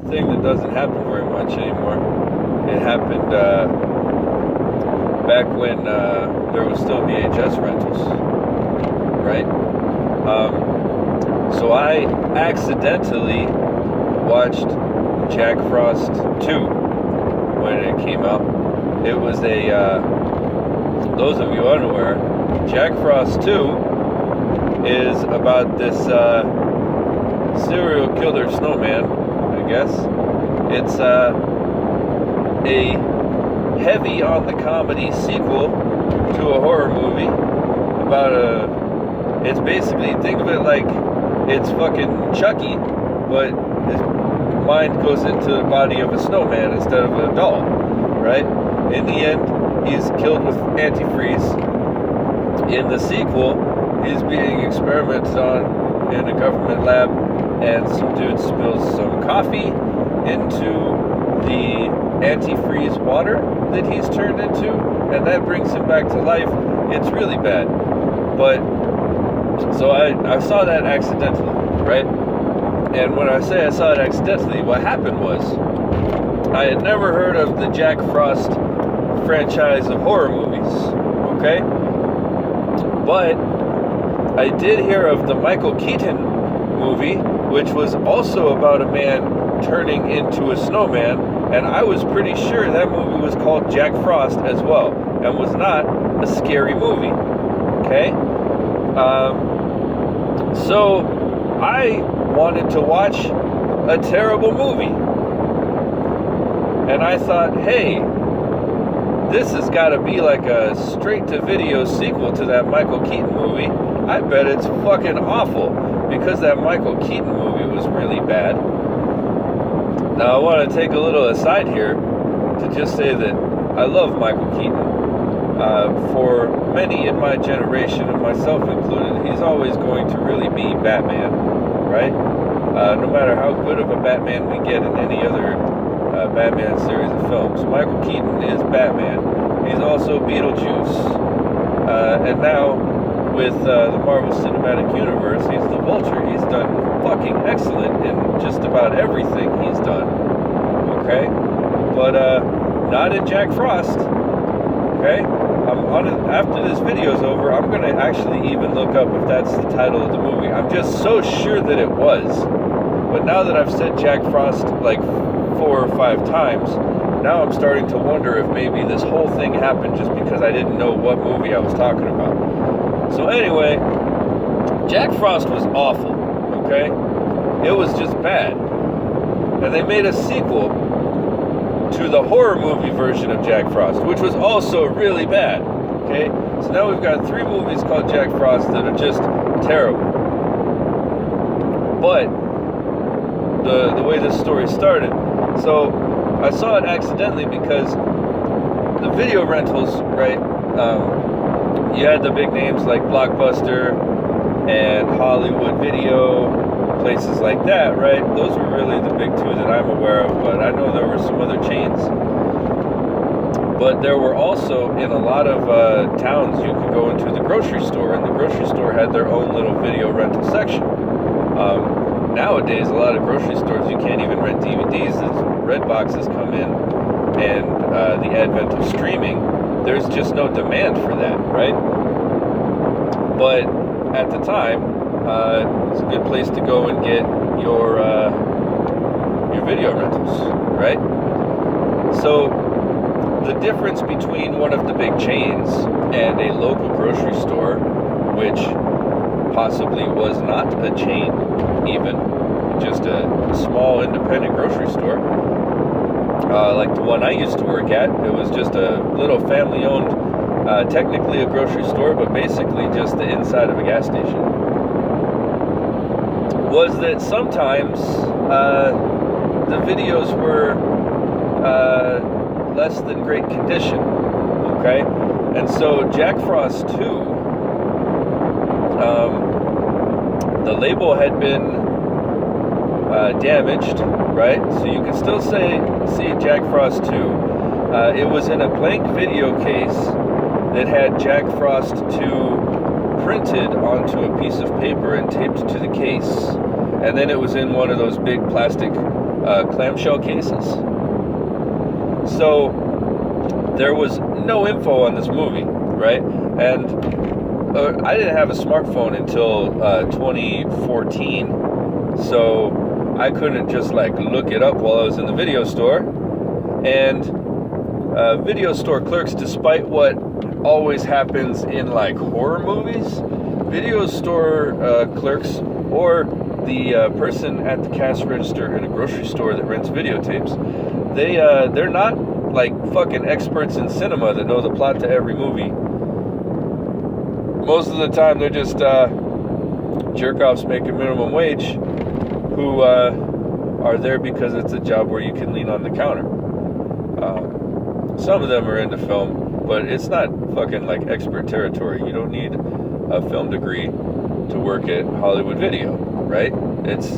thing that doesn't happen very much anymore. It happened back when there was still VHS rentals, right? So I accidentally watched Jack Frost 2 when it came out. It was those of you unaware, Jack Frost 2 is about this serial killer snowman, I guess. It's a heavy on the comedy sequel to a horror movie about it's basically, think of it like it's fucking Chucky, but his mind goes into the body of a snowman instead of a doll, right? In the end, he's killed with antifreeze. In the sequel, he's being experimented on in a government lab, and some dude spills some coffee into the antifreeze water that he's turned into, and that brings him back to life. It's really bad. But, so I saw that accidentally, right? And when I say I saw it accidentally, what happened was, I had never heard of the Jack Frost franchise of horror movies, okay? But I did hear of the Michael Keaton movie, which was also about a man turning into a snowman, and I was pretty sure that movie was called Jack Frost as well, and was not a scary movie, okay? So I wanted to watch a terrible movie, and I thought, hey, this has got to be like a straight-to-video sequel to that Michael Keaton movie. I bet it's fucking awful, because that Michael Keaton movie was really bad. Now, I want to take a little aside here to just say that I love Michael Keaton. For many in my generation, and myself included, he's always going to really be Batman, right? No matter how good of a Batman we get in any other Batman series of films, Michael Keaton is Batman. He's also Beetlejuice. And now, with the Marvel Cinematic Universe, he's the Vulture. He's done fucking excellent in just about everything he's done. Okay? But, not in Jack Frost. Okay? After this video's over, I'm going to actually even look up if that's the title of the movie. I'm just so sure that it was. But now that I've said Jack Frost like 4 or 5 times, now I'm starting to wonder if maybe this whole thing happened just because I didn't know what movie I was talking about. So anyway, Jack Frost was awful, okay? It was just bad. And they made a sequel to the horror movie version of Jack Frost, which was also really bad, okay? So now we've got 3 movies called Jack Frost that are just terrible. But the way this story started, so I saw it accidentally because the video rentals, right, you had the big names like Blockbuster and Hollywood Video, places like that, right? Those were really the big 2 that I'm aware of, but I know there were some other chains. But there were also, in a lot of towns, you could go into the grocery store, and the grocery store had their own little video rental section. Nowadays, a lot of grocery stores, you can't even rent DVDs as Redbox has come in, and the advent of streaming, there's just no demand for that, right? But at the time, it's a good place to go and get your video rentals, right? So the difference between one of the big chains and a local grocery store, which possibly was not a chain even, just a small independent grocery store, like the one I used to work at. It was just a little family-owned, technically a grocery store, but basically just the inside of a gas station. Was that sometimes the videos were less than great condition, okay? And so Jack Frost 2, the label had been damaged, right? So you can still see Jack Frost 2. It was in a blank video case that had Jack Frost 2 printed onto a piece of paper and taped to the case, and then it was in one of those big plastic clamshell cases. So there was no info on this movie, right? And I didn't have a smartphone until 2014, so I couldn't just like look it up while I was in the video store. And video store clerks, despite what always happens in like horror movies, video store clerks or the person at the cash register in a grocery store that rents videotapes, they're not like fucking experts in cinema that know the plot to every movie. Most of the time they're just jerk-offs making minimum wage who are there because it's a job where you can lean on the counter. Some of them are into film, but it's not fucking like expert territory. You don't need a film degree to work at Hollywood Video, right? It's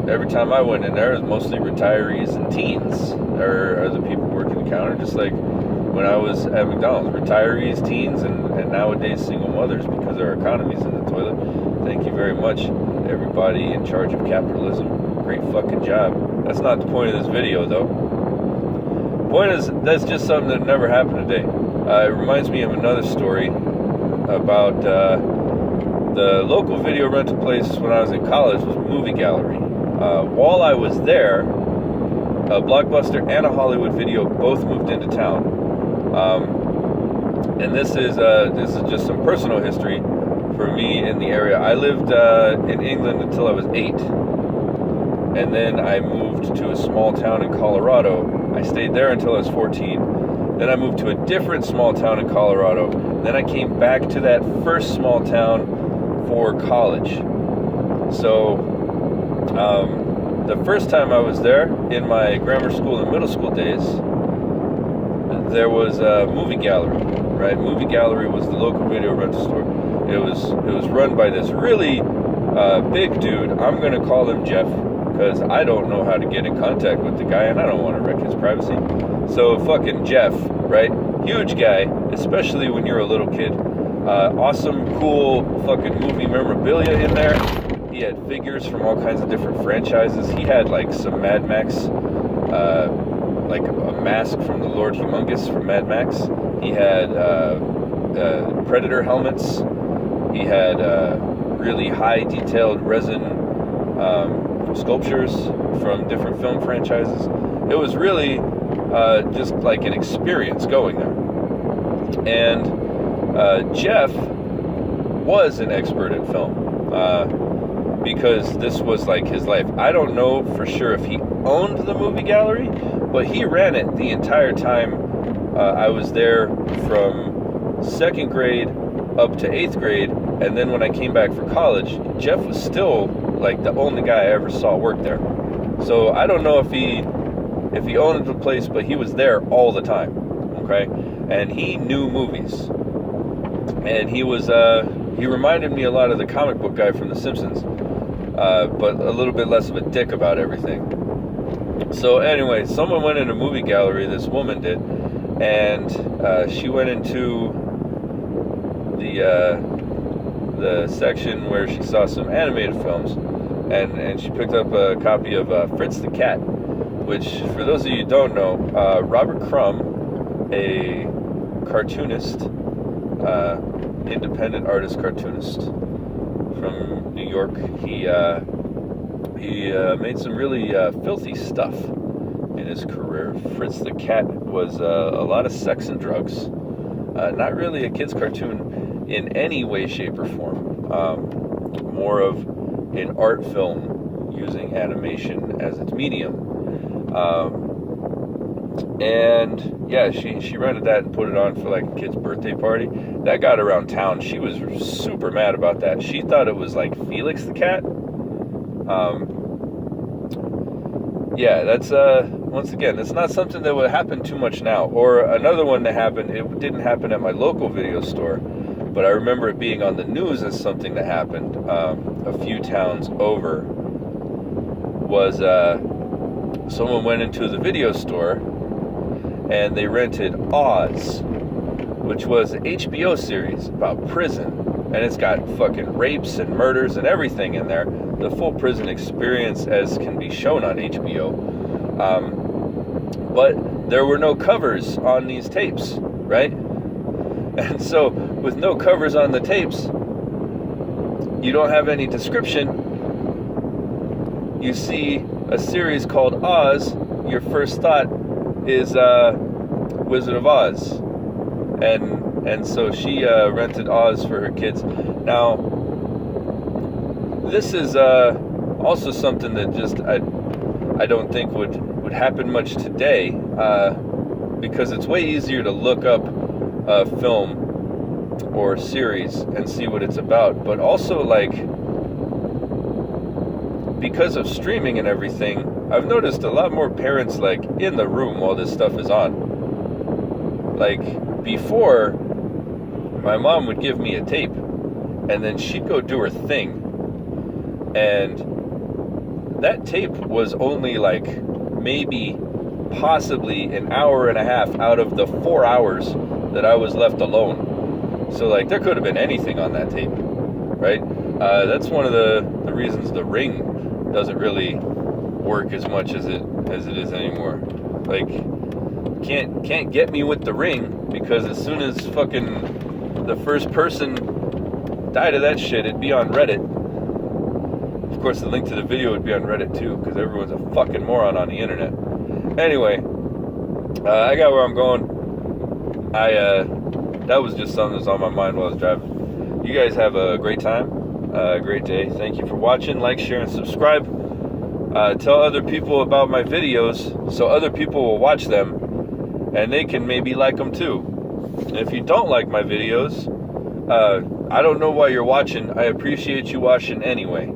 every time I went in there, it was mostly retirees and teens are the people working the counter, just like when I was at McDonald's. Retirees, teens, and nowadays single mothers, because our economy's in the toilet. Thank you very much, everybody in charge of capitalism. Great fucking job. That's not the point of this video, though. Point is, that's just something that never happened today. It reminds me of another story about the local video rental place when I was in college was a movie gallery. While I was there, a Blockbuster and a Hollywood Video both moved into town. And this is just some personal history for me in the area. I lived in England until I was 8. And then I moved to a small town in Colorado. I stayed there until I was 14. Then I moved to a different small town in Colorado. Then I came back to that first small town for college. So the first time I was there, in my grammar school and middle school days, there was a movie gallery, right? Movie gallery was the local video rental store. It was run by this really big dude. I'm going to call him Jeff, because I don't know how to get in contact with the guy, and I don't want to wreck his privacy. So fucking Jeff, right? Huge guy, especially when you're a little kid. Awesome, cool fucking movie memorabilia in there. He had figures from all kinds of different franchises. He had like some Mad Max, like a mask from the Lord Humongous from Mad Max. He had Predator helmets. He had really high detailed resin sculptures from different film franchises. It was really just like an experience going there. And Jeff was an expert in film because this was like his life. I don't know for sure if he owned the movie gallery, but he ran it the entire time I was there, from 2nd grade up to 8th grade. And then when I came back for college, Jeff was still like the only guy I ever saw work there. So I don't know if he owned the place, but he was there all the time, okay? And he knew movies. And he was, he reminded me a lot of the comic book guy from The Simpsons, but a little bit less of a dick about everything. So anyway, someone went in a movie gallery, this woman did, and she went into the section where she saw some animated films, and she picked up a copy of Fritz the Cat, which, for those of you who don't know, Robert Crumb, a cartoonist, independent artist cartoonist from New York, he made some really filthy stuff in his career. Fritz the Cat was a lot of sex and drugs. Not really a kid's cartoon in any way, shape, or form. More of an art film using animation as its medium. And yeah, she rented that and put it on for like a kid's birthday party. That got around town. She was super mad about that. She thought it was like Felix the Cat. Yeah, that's once again, it's not something that would happen too much now. Or another one that happened, it didn't happen at my local video store, but I remember it being on the news as something that happened a few towns over. Was someone went into the video store and they rented Oz, which was an HBO series about prison. And it's got fucking rapes and murders and everything in there. The full prison experience as can be shown on HBO. But there were no covers on these tapes, right? And so with no covers on the tapes, you don't have any description. You see a series called Oz, your first thought is Wizard of Oz. And so she rented Oz for her kids. Now, this is also something that just I don't think would happen much today, because it's way easier to look up a film or series and see what it's about. But also, like, because of streaming and everything, I've noticed a lot more parents, like, in the room while this stuff is on. Like, before, my mom would give me a tape, and then she'd go do her thing. And that tape was only, like, maybe, possibly an hour and a half out of the 4 hours that I was left alone. So, like, there could have been anything on that tape, right? That's one of the reasons The Ring doesn't really work as much as it is anymore. Like, can't get me with The Ring, because as soon as fucking the first person died of that shit, it'd be on Reddit. Of course, the link to the video would be on Reddit too, because everyone's a fucking moron on the internet. Anyway, I got where I'm going. That was just something that's on my mind while I was driving. You guys have a great time, a great day. Thank you for watching. Like, share, and subscribe. Tell other people about my videos so other people will watch them and they can maybe like them too. And if you don't like my videos, I don't know why you're watching. I appreciate you watching anyway.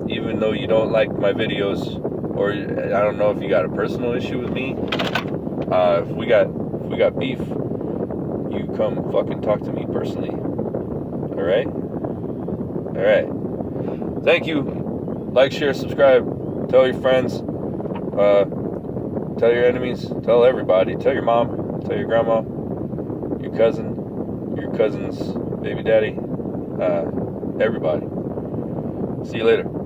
Even though you don't like my videos, or I don't know if you got a personal issue with me. If we got beef, you come fucking talk to me personally. All right? All right. Thank you. Like, share, subscribe. Tell your friends. Tell your enemies. Tell everybody. Tell your mom. Tell your grandma. Your cousin. Your cousin's baby daddy. Everybody. See you later.